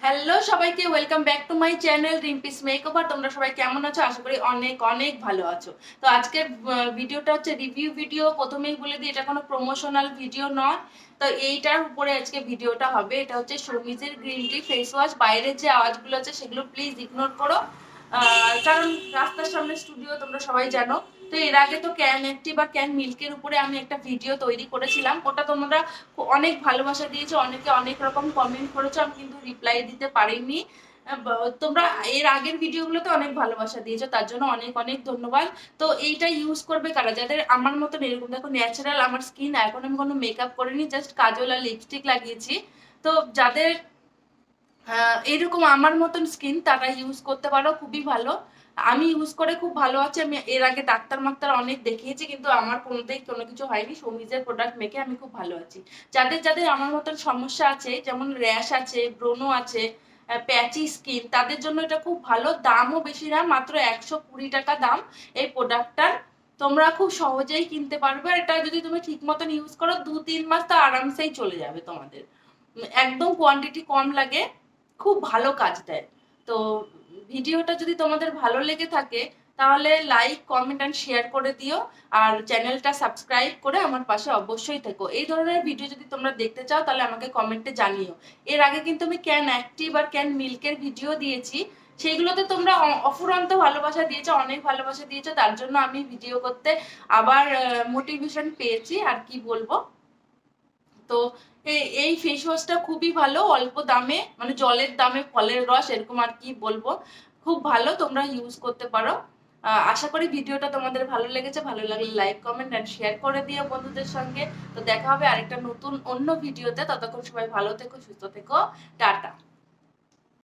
Hello সবাইকে, welcome back to my channel Rimpi's makeover. তোমরা সবাই কেমন আছো? আশা করি অনেক অনেক ভালো আছো। তো আজকে ভিডিওটা হচ্ছে রিভিউ ভিডিও। প্রথমেই বলে দিই, এটা কোনো প্রমোশনাল ভিডিও নয়। তো এইটার উপরে আজকে ভিডিওটা হবে। এটা হচ্ছে সমিজের গ্রিন টি ফেস ওয়াশ। বাইরের যে আওয়াজগুলো আছে সেগুলো প্লিজ ইগনোর করো, কারণ রাস্তার সামনে স্টুডিও, তোমরা সবাই জানো। তো এর আগে তো ক্যান একটি বা ক্যান মিল্কের উপরে আমি একটা ভিডিও তৈরি করেছিলাম। ওটা তোমরা অনেক ভালোবাসা দিয়েছো, অনেকে অনেক রকম কমেন্ট করেছো, আমি কিন্তু রিপ্লাই দিতে পারিনি। তোমরা এর আগের ভিডিওগুলোতে অনেক ভালোবাসা দিয়েছো, তার জন্য অনেক অনেক ধন্যবাদ। তো এইটা ইউজ করবে কারা? যাদের আমার মতন এরকম, দেখো ন্যাচারাল আমার স্কিন, এখন আমি কোনো মেকআপ করিনি, জাস্ট কাজল আর লিপস্টিক লাগিয়েছি। তো যাদের এরকম আমার মতন স্কিন, তারা ইউজ করতে পারো, খুবই ভালো। আমি ইউজ করে খুব ভালো আছে। আমি এর আগে ডাক্তার মাক্তার অনেক দেখিয়েছি, কিন্তু আমার কোনোতেই কোনো কিছু হয়নি। সমিজের প্রোডাক্ট মেখে আমি খুব ভালো আছি। যাদের যাদের আমার মতন সমস্যা আছে, যেমন র্যাশ আছে, ব্রণ আছে, প্যাচি স্কিন, তাদের জন্য এটা খুব ভালো। দামও বেশি না, মাত্র 120 টাকা দাম এই প্রোডাক্টটার। তোমরা খুব সহজেই কিনতে পারবে। এটা যদি তুমি ঠিক মতন ইউজ করো, 2-3 মাস তো আরামসেই চলে যাবে তোমাদের। একদম কোয়ান্টিটি কম লাগে, খুব ভালো কাজ দেয়। তো ভিডিওটা যদি তোমাদের ভালো লেগে থাকে, তাহলে লাইক কমেন্ট অ্যান্ড শেয়ার করে দিও। আর চ্যানেলটা সাবস্ক্রাইব করে আমার পাশে অবশ্যই থেকো। এই ধরনের ভিডিও যদি তোমরা দেখতে চাও, তাহলে আমাকে কমেন্টে জানিও। এর আগে কিন্তু আমি ক্যান অ্যাক্টিভ আর ক্যান মিল্কের ভিডিও দিয়েছি, সেইগুলোতে তোমরা অফুরন্ত ভালোবাসা দিয়েছো, অনেক ভালোবাসা দিয়েছো। তার জন্য আমি ভিডিও করতে আবার মোটিভেশন পেয়েছি, আর কি বলবো। তো এই ফেস ওয়াশটা খুবই ভালো, অল্প দামে, মানে জলের দামে ফলের রস, এরকম আর কি বলবো। খুব ভালো, তোমরা ইউজ করতে পারো। আশা করি ভিডিওটা তোমাদের ভালো লেগেছে। ভালো লাগলে লাইক কমেন্ট এন্ড শেয়ার করে দিও বন্ধুদের সঙ্গে। তো দেখা হবে আরেকটা নতুন অন্য ভিডিওতে। ততক্ষণ সবাই ভালো থেকো, সুস্থ থেকো। টাটা।